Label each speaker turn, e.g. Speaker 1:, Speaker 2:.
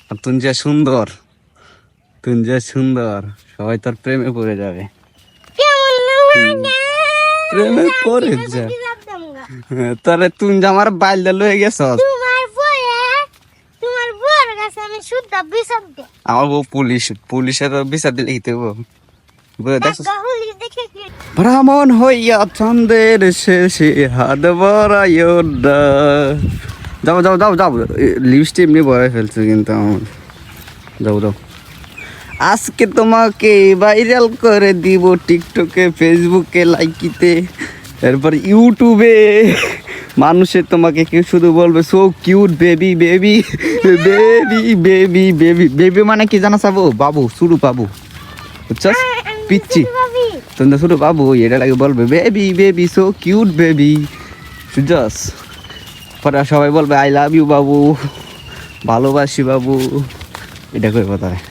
Speaker 1: আর তুই যে সুন্দর, তুই যে সুন্দর, সবাই তোর প্রেমে পড়ে যাবে। প্রেমে পড়ে যা তোরে, তুই যে আমার বাইলটা লয়ে গেছ। আমার বউ পুলিশ, পুলিশের বিচার দিলে কি দেবো? ভ্রমণ হইয়া চন্দ্রের শেষে হাত বড়াইও না। যাও যাও যাও যাও, লিপস্টিক এমনি বড়াই ফেলছে কিন্তু আমার। যাও যাও, আজকে তোমাকে ভাইরাল করে দিব টিকটকে, ফেসবুকে, লাইকিতে, এরপর ইউটিউবে। মানুষের তোমাকে কেউ শুধু বলবে so cute baby baby baby baby baby baby মানে কি জানা চাবো? বাবু, শুরু বাবু, বুঝছস? পিচ্ছি তুমি শুরু বাবু, এটা লাগে বলবে baby baby so cute baby, বুঝছস? পরে সবাই বলবে আই লাভ ইউ বাবু, ভালোবাসি বাবু, এটা করে কথা হয়।